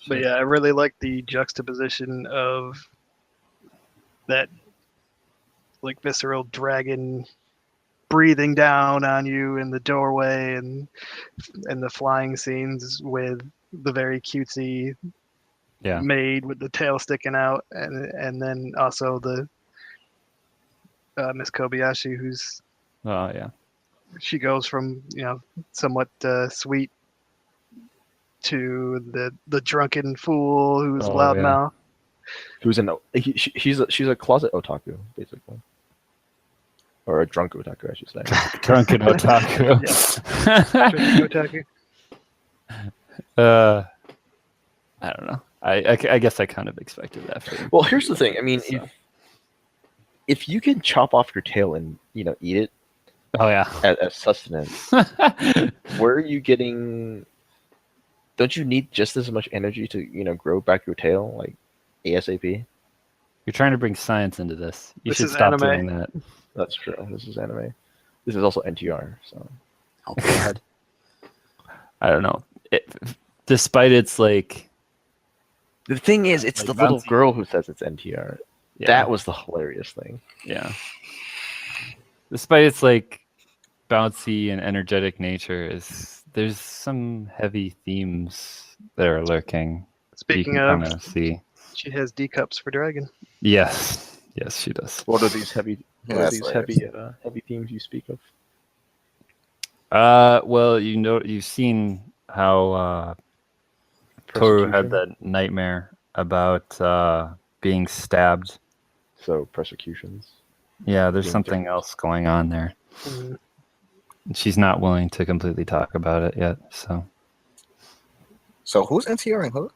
But yeah, I really like the juxtaposition of that, like visceral dragon breathing down on you in the doorway, and the flying scenes with the very cutesy Yeah. Maid with the tail sticking out, and then also the Miss Kobayashi, who's Oh yeah. she goes from somewhat sweet to the drunken fool who's Oh, loudmouth. She's a closet otaku, basically, or a drunk otaku, I should say. Drunken otaku. Drunken otaku. I don't know. I guess I kind of expected that. Well, here's the thing. I mean, So. if you can chop off your tail and eat it Oh yeah. as sustenance, where are you getting? Don't you need just as much energy to grow back your tail like ASAP? You're trying to bring science into this. You This should is stop anime. doing that. That's true. This is anime. This is also NTR. So Oh god. I don't know. Despite its like, the thing is, it's Like the little bouncy. girl who says it's NTR. yeah, That was the hilarious thing. yeah. Despite its like bouncy and energetic nature, there's some heavy themes that are lurking. Speaking you of, can kinda see. she has D cups for dragon. Yes, yes, she does. What are these heavy? Yeah, What are that's these hilarious. heavy themes you speak of? Well, you've seen how Toru had that nightmare about being stabbed. So persecutions. Yeah, there's Being something judged. else going on there. Mhm. She's not willing to completely talk about it yet. So who's NTRing who?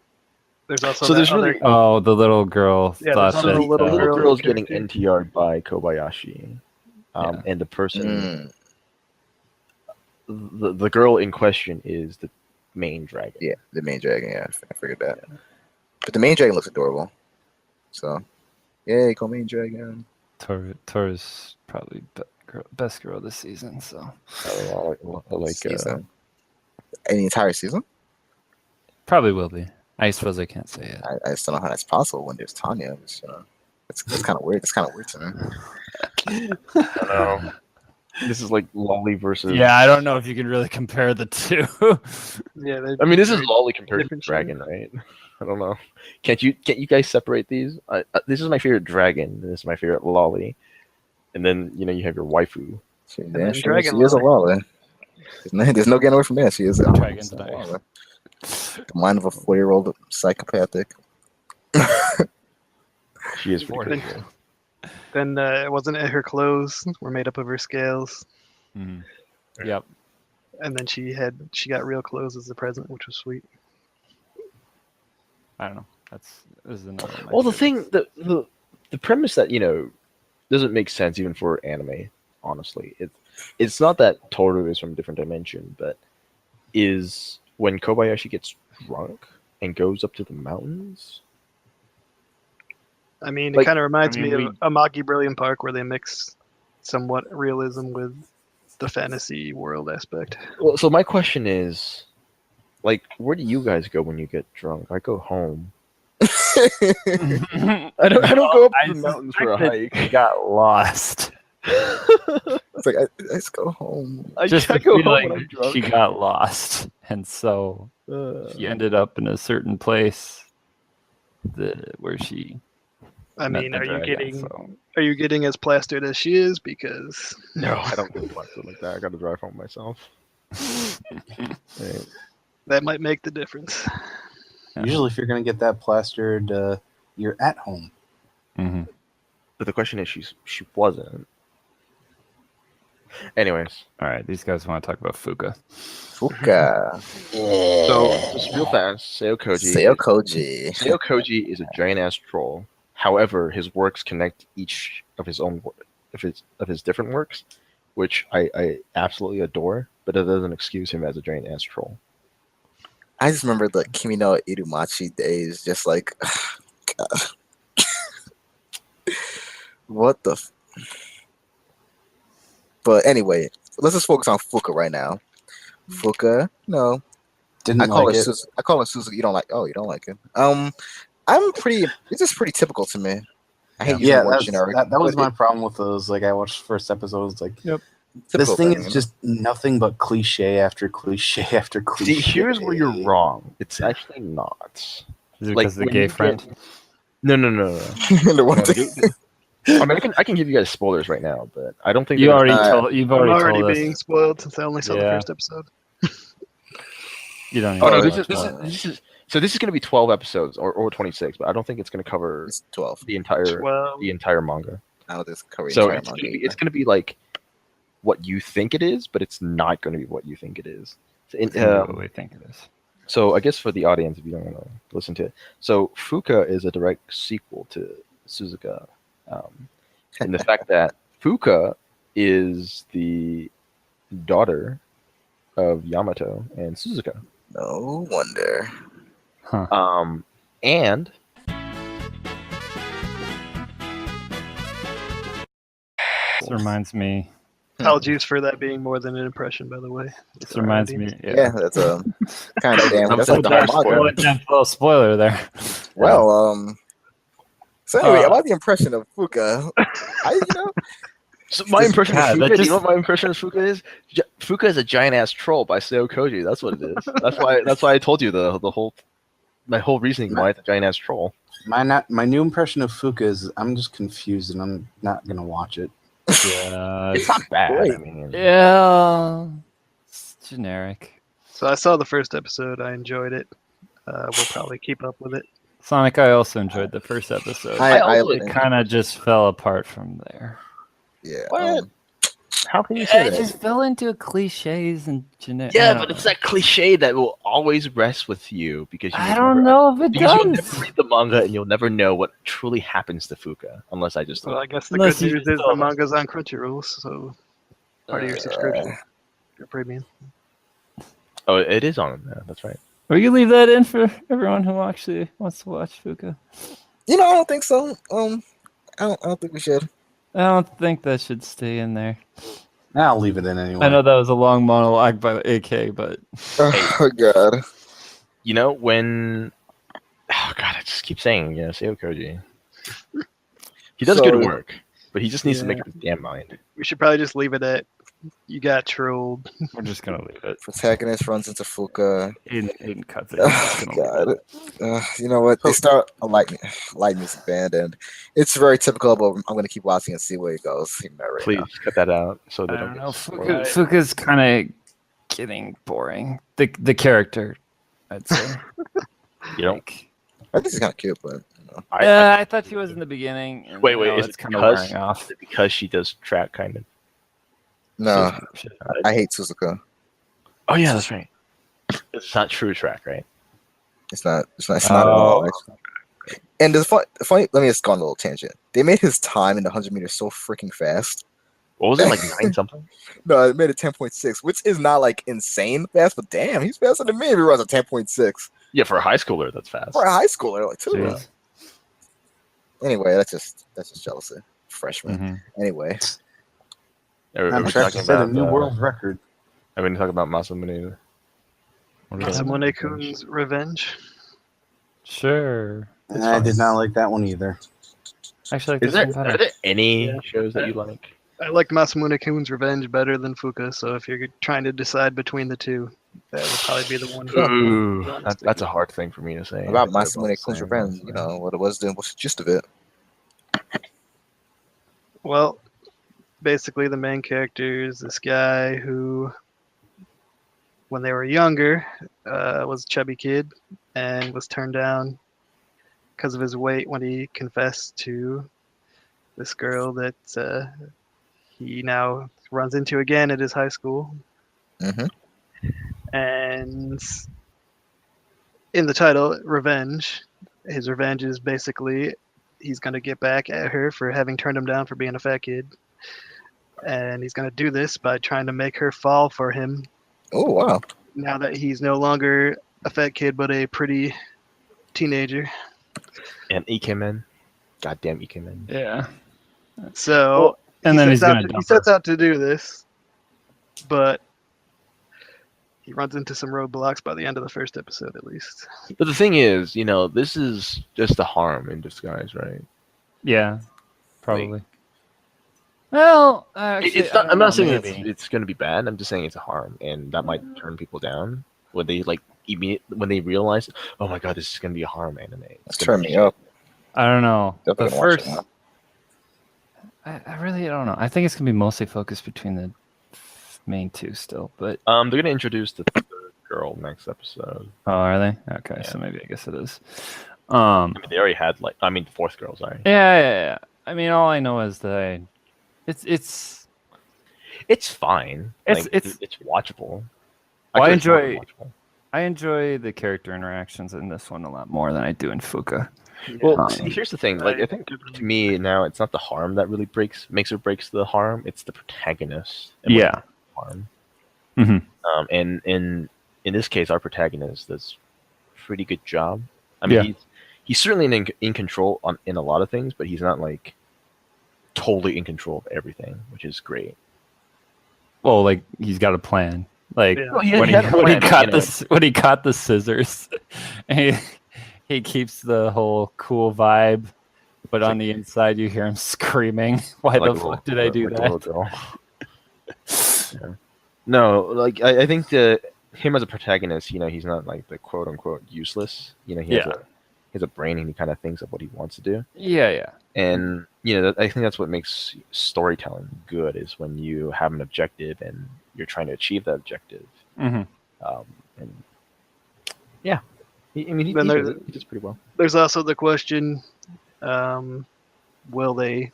There's also So that there's other, really Oh, the little girl Yeah, thought there's so that the little little girl girl's getting character. NTR'd by Kobayashi, Yeah. and the person, Mm, the girl in question is the main dragon. yeah, the main dragon. Yeah, I figured that. But the main dragon looks adorable. So, yay, go main dragon. Toru's probably best girl this season. So I don't know, I like Season. And the entire season? probably will be. I suppose I can't say it. I just don't know how that's possible when there's Tanya. It's kind of weird. It's kind of weird to me. I don't know. This is like Lolly versus. Yeah, I don't know if you can really compare the two. Yeah, I mean, this is very Lolly compared to different Dragon, right? I don't know. Can't you guys separate these? This is my favorite Dragon. And this is my favorite Lolly. And then you have your waifu. She Dragon is a Lolly. Lolly. There's no getting away from that. She is a Dragon's a nice. Lolly. The mind of a 4-year-old psychopathic. She is pretty Forty. cool. Then wasn't it her clothes were made up of her scales, Mhm. Yep. and then she got real clothes as a present, which was sweet. I don't know. This is another. Of my Well, the favorites. thing, the premise that doesn't make sense even for anime. Honestly, it's not that Toru is from a different dimension, but is when Kobayashi gets drunk and goes up to the mountains. I mean, Like, it kind of reminds I mean, me of Amagi Brilliant Park, where they mix somewhat realism with the fantasy world aspect. Well, so my question is, like, where do you guys go when you get drunk? I go home. I don't go up to the mountains for a hike. She got lost. It's like, let's go home. I Just the go home feeling when I'm drunk. she got lost, and so she ended up in a certain place where she. I met in, the are you dragon, getting so- are you getting as plastered as she is? Because No, I don't go plastered like that. I got to drive home myself. Right. that might make the difference. Usually, if you're gonna get that plastered, you're at home. Mhm. But the question is, she wasn't. Anyways, All right, these guys want to talk about Fuuka. Fuuka. so just real fast, Seo Koji. Seo Koji is a giant ass troll. However, his works connect each of his own of his different works, which I absolutely adore. But it doesn't excuse him as a giant ass troll. I just remember the Kimi no Irumachi days, just like, God. What the? But anyway, let's just focus on Fuuka right now. Fuuka, no, Didn't I call like it. it. I call it Suzuki. You don't like? Oh, you don't like it. I'm pretty. It's just pretty typical to me. I hate using Yeah, the word generic. that was but my problem with those. Like, I watched the first episode. It's like, typical this thing thing, is just nothing but cliche after cliche after cliche. See, here's where you're wrong. It's actually not. Is it Like, because of the when gay you friend? No. the one No, thing. I mean, I can give you guys spoilers right now, but I don't think You they're- already Uh, told. You've I'm already already told us. being spoiled since I only saw the Yeah. first episode. You don't. Need Oh no, to this watch is so this is going to be 12 episodes or 26, but I don't think it's going to cover It's 12. the entire 12. manga. I don't think it's covering So entire it's manga going to be either. it's going to be like what you think it is, but it's not going to be what you think it is. So, It's gonna be what we think it is. so I guess for the audience, if you don't want to listen to it, so Fuuka is a direct sequel to Suzuka, and the fact that Fuuka is the daughter of Yamato and Suzuka. No wonder. And This reminds me. Apologies for that being more than an impression, by the way. This reminds me. Yeah, that's a kind of damn. That's like the That's whole spoiler. manga. Little spoiler there. Well, so anyway, about the impression of Fuuka, so my impression of God, Fuuka, that do you know just- what my impression of Fuuka is? Fuuka is a giant ass troll by Seo Koji. That's what it is. That's why I told you my whole reasoning why it's a giant ass troll. My new impression of Fuuka is I'm just confused and I'm not gonna watch it. Yeah. It's not bad. Wait. I mean, Yeah. It's generic. So I saw the first episode. I enjoyed it. We'll probably keep up with it. Sonic, I also enjoyed the first episode. I It kind of just fell apart from there. Yeah. What? How can you say It that? just fell into cliches and generic. Yeah, but it's that cliche that will always rest with you because you I will don't never- know if it because you'll does. never read the manga and you'll never know what truly happens to Fuuka unless I just. Well, I guess the Unless good you news just is the told us. manga's on Crunchyroll, so part of your subscription, your premium. Oh, it is on there. That's right. We can leave that in for everyone who actually wants to watch Fuuka. I don't think so. I don't think we should. I don't think that should stay in there. I'll leave it in anyway. I know that was a long monologue by AK, but Oh god. You know when? Oh god, I just keep saying Seo Koji. He does So- good work, but he just needs to Yeah. make up his damn mind. We should probably just leave it at you got trolled. we're just gonna leave it. Protagonist runs into Fuuka. Aiden cuts it. Oh, God. You know what? They start a light music band, and it's very typical, but I'm going to keep watching and see where it goes. Even though right Please now. cut that out so they I don't. don't get know. spoiled. Fuuka's kind of getting boring. The character, I'd say. You don't. Like, I think it's kind of cute, but you know. I thought she was in the beginning. And Wait, now is it's it kind of because wearing off. is it because she does track kind of? No, I hate Suzuka. Oh yeah, that's right. It's not true track, right? It's not at all. Actually. And the funny, let me just go on a little tangent. They made his time in the 100 meters so freaking fast. What was it like 9 something? No, it made it 10.6, which is not like insane fast, but damn, he's faster than me if he runs a 10.6. Yeah, for a high schooler, that's fast. For a high schooler, like too. Jeez. Anyway, that's just jealousy. Freshman. Mhm. Anyway, Are I'm we sure talking set a about new world record. Are we going to talk about Masamune? Masamune-kun's Revenge. Sure. I did not like that one either. Actually, I like Is this there one better. are there any Yeah. shows that you like? I like Masamune-kun's Revenge better than Fuuka, so if you're trying to decide between the two, that would probably be the one. Ooh, that's a hard thing for me to say. about They're both Masamune-kun's the same. Revenge, you know what it was. Then what's the gist of it? Well, basically, the main character is this guy who, when they were younger, was a chubby kid and was turned down because of his weight when he confessed to this girl that he now runs into again at his high school. Mm-hmm. And in the title, Revenge, his revenge is basically he's going to get back at her for having turned him down for being a fat kid. And he's going to do this by trying to make her fall for him Oh wow. now that he's no longer a fat kid but a pretty teenager. And Ikemen. Goddamn Ikemen. Yeah. So And then he's sets out gonna to- he dump sets out to do this, but he runs into some roadblocks by the end of the first episode, at least. But the thing is, this is just a harm in disguise, right? Yeah. Probably. Well, actually, It's not, I don't I'm not know, saying maybe. it's going to be bad. I'm just saying it's a harm, and that might turn people down when they when they realize, oh my god, this is going to be a harm anime. That's turn me up. I don't know. The Definitely gonna watch it first. now. I really don't know. I think it's gonna be mostly focused between the main two still, but They're going to introduce the third girl next episode. oh, are they? Okay, Yeah. so maybe I guess it is. I mean, they already had the fourth girl. Sorry. Yeah. I mean, all I know is that it's It's fine. It's- It's watchable. Well, I Actually, it's more enjoy- than watchable. I enjoy the character interactions in this one a lot more than I do in Fuuka. Well, Um, see, here's the thing. I think to me now, it's not the harm that really makes or breaks the harm. It's the protagonist. and what Yeah. makes the harm. Mhm. And in this case, our protagonist does a pretty good job. I mean, Yeah. he's certainly in control in a lot of things, but he's not like totally in control of everything, which is great. Well, like he's got a plan. Like Yeah. Well, when he had a when he plan, caught you know. when he caught the scissors, he keeps the whole cool vibe, but on the inside you hear him screaming. Why Like the a little- fuck did I do like a little that? girl. Yeah. No, like I think him as a protagonist, he's not like the quote unquote useless. He has a brain and he kind of thinks of what he wants to do. Yeah. And I think that's what makes storytelling good is when you have an objective and you're trying to achieve that objective. hmm And yeah, I mean, he Then does pretty well. There's also the question: will they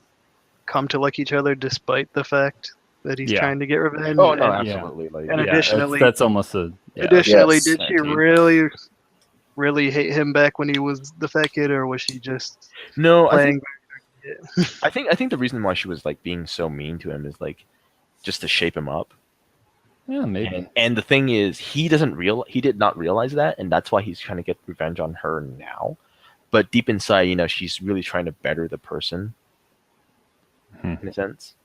come to like each other despite the fact that he's Yeah. trying to get revenge? Oh no, and, absolutely. Like, and Yeah, additionally, that's almost a additionally, Yes. did she 19. really hate him back when he was the fat kid, or was she just no, playing? I think the reason why she was like being so mean to him is like just to shape him up. Yeah, maybe. And the thing is, he did not realize that, and that's why he's trying to get revenge on her now. But deep inside, you know, she's really trying to better the person, in a sense.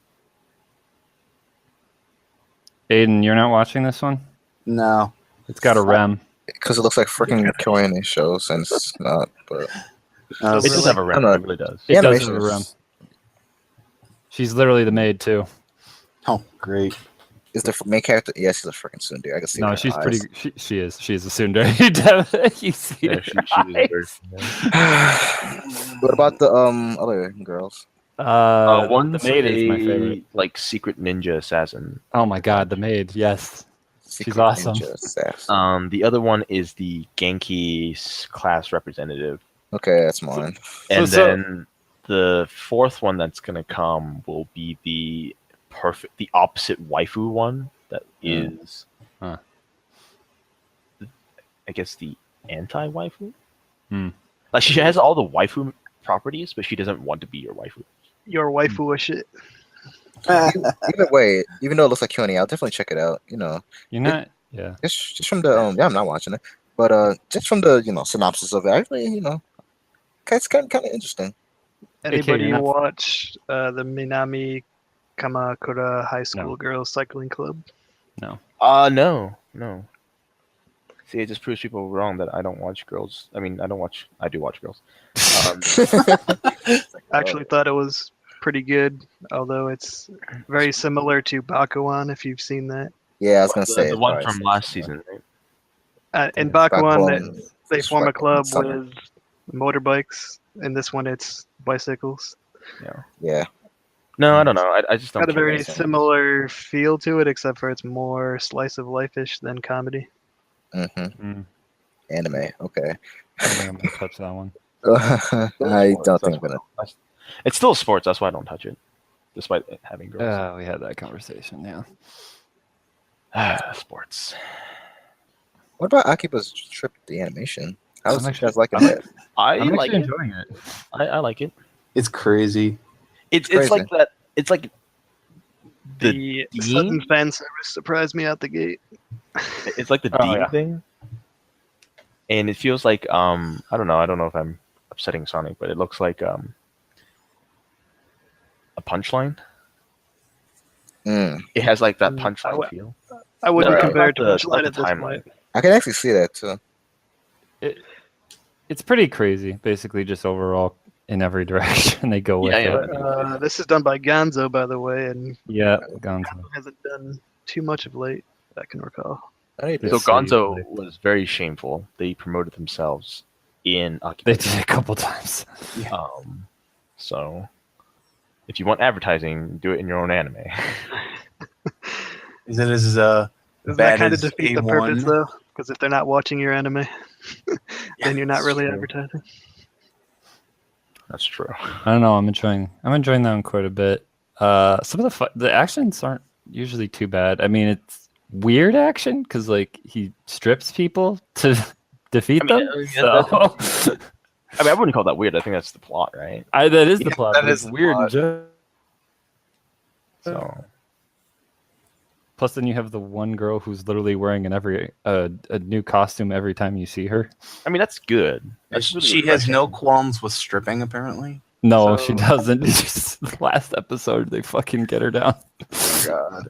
Aiden, you're not watching this one? No. It's got a REM. Because it looks like freaking Korean shows, and it's not. But It does have a rem. I'm It not- really does. It does animation have a REM. is- She's literally the maid too. Oh, great. Is the main character? Yes, she's a freaking tsundere. I can see. No, her she's eyes. pretty. She is. She's a tsundere. You see Yeah, her she is very. eyes. What about the other girls? The One's maid is my a, favorite. like secret ninja assassin. Oh my god, the maid. Yes. Secret awesome. Ninja Assassin. The other one is the Genki class representative, Okay, that's mine. and So- then the fourth one that's gonna come will be the opposite waifu one. That is, Huh. I guess the anti-waifu. Hmm. Like she has all the waifu properties, but she doesn't want to be your waifu. Your waifu or shit. Either way, even though it looks like Kyoni, I'll definitely check it out. You know, You're not. Yeah. just from the yeah, I'm not watching it, but just from the synopsis of it, I really it's kind of interesting. Anybody you're not- watch the Minami Kamakura High School Girls Cycling Club? No. See, it just proves people wrong that I don't watch girls. I mean, I do watch girls. I actually thought it was pretty good, although it's very similar to Bakuan, if you've seen that. Yeah, I was gonna say the it's one probably from last season, right? In Yeah, Bakuan, they it's form a like club summer. with motorbikes. In this one, it's bicycles. Yeah, No, I don't know. I just don't. Got a care very about that. similar feel to it, except for it's more slice of life-ish than comedy. anime. Okay, I don't think I'm gonna touch that one. I don't think I'm gonna. It's still sports. That's why I don't touch it, despite it having girls. We had that conversation. Yeah. Sports. What about Akiba's trip? The animation. How's I'm you actually- guys liking I'm that? I I'm like actually it. enjoying it. I like it. It's crazy. It's crazy. like that. It's like The Dean? sudden fan service surprised me out the gate. it's like the Oh, Dean yeah. thing, and it feels like I don't know if I'm upsetting Sonic, but it looks like a punchline. It has like that punchline feel. I wouldn't No, compare it not to the- Punchline not the at this timeline. point. I can actually see that too. It's pretty crazy. Basically, just overall in every direction they go with Yeah, it. yeah. This is done by Gonzo, by the way, and Yeah, Gonzo. hasn't done too much of late that I can recall. I need So to Yes, Gonzo they- was very shameful. They promoted themselves in Akiba. They did it a couple times. So if you want advertising, do it in your own anime. Is it as Doesn't that bad kind of as defeat the purpose, A1? though? Because if they're not watching your anime, then you're not that's really true. advertising. That's true. I don't know. I'm enjoying that one quite a bit. Some of the actions aren't usually too bad. I mean, it's weird action because like he strips people to defeat them. So I mean, I wouldn't call that weird. I think that's the plot, right? that is the Yeah, plot. that but is it's the weird. plot. So Plus, then you have the one girl who's literally wearing a new costume every time you see her. I mean, that's good. That's really She has refreshing. no qualms with stripping, apparently. No, So- she doesn't. Just the last episode, they fucking get her down. God.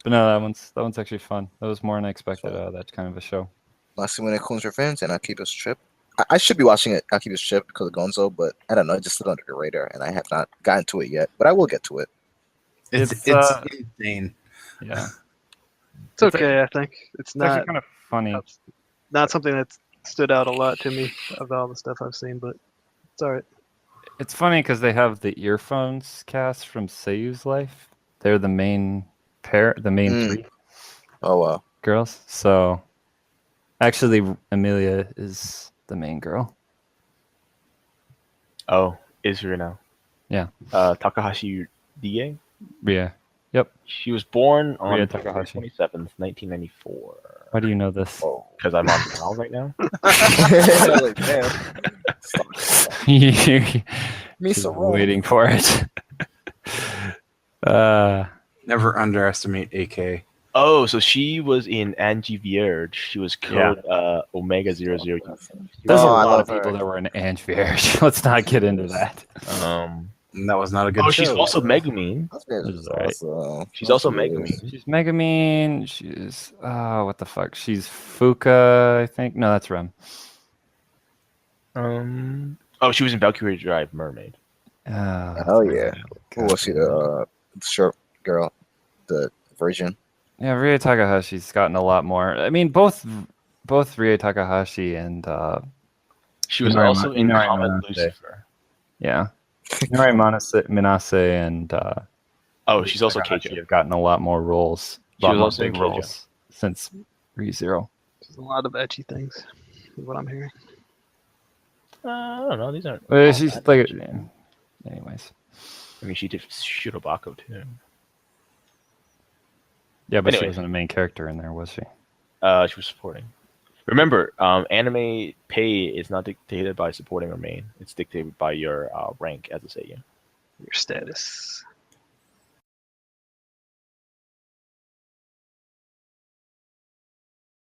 But no, that one's actually fun. That was more than I expected out of that kind of a show. Masamune-kun's Revenge and Akiba's Trip. I should be watching it, Akiba's Trip, because of Gonzo, but I don't know. It just slid under the radar, and I have not gotten to it yet. But I will get to it. It's It's, insane. Yeah, It's okay, I think. It's it's actually not kind of funny. not something that stood out a lot to me of all the stuff I've seen, but it's all right. It's funny because they have the earphones cast from Seiyu's life. They're the main pair, the main Mm. three Oh wow. girls. So actually, Amelia is the main girl. Oh, is her now? Yeah. Takahashi Rie. Ria. Yep. She was born on Ria February Takahashi. 27th, 1994. Why do you know this? Oh. Because I'm on the call right now. Like, damn. Stop. You're Misa wrong. waiting for it. Never underestimate AK. Oh, so she was in Angie Vierge. She was code Omega 00. There's a Oh, I lot love of people her. that were in Ange Vierge. Let's not get into that. And that was not a good show. She's also Megumin. That's very This is alright. awesome. She's also Megumin. She's Megumin. She's what the fuck? She's Fuuka, I think. No, that's Rem. Oh, she was in Valkyrie Drive Mermaid. Hell yeah. Who was she? The short girl, the virgin. Yeah, Rie Takahashi's gotten a lot more. I mean, both Rie Takahashi and She was Inari also in Inari Comet Manase. Lucifer. yeah, Inari Minase and Oh, she's also Takahashi Keijo. have gotten a lot more roles. She A lot was more also in big Keijo. roles since ReZero. There's a lot of etchy things, is what I'm hearing. I don't know. These aren't. Well, all she's that like, much. anyways. I mean, she did Shirobako too. Yeah, but she Anyway. wasn't a main character in there, was she? She was supporting. Remember, anime pay is not dictated by supporting or main. It's dictated by your rank as a seiyuu. Your status.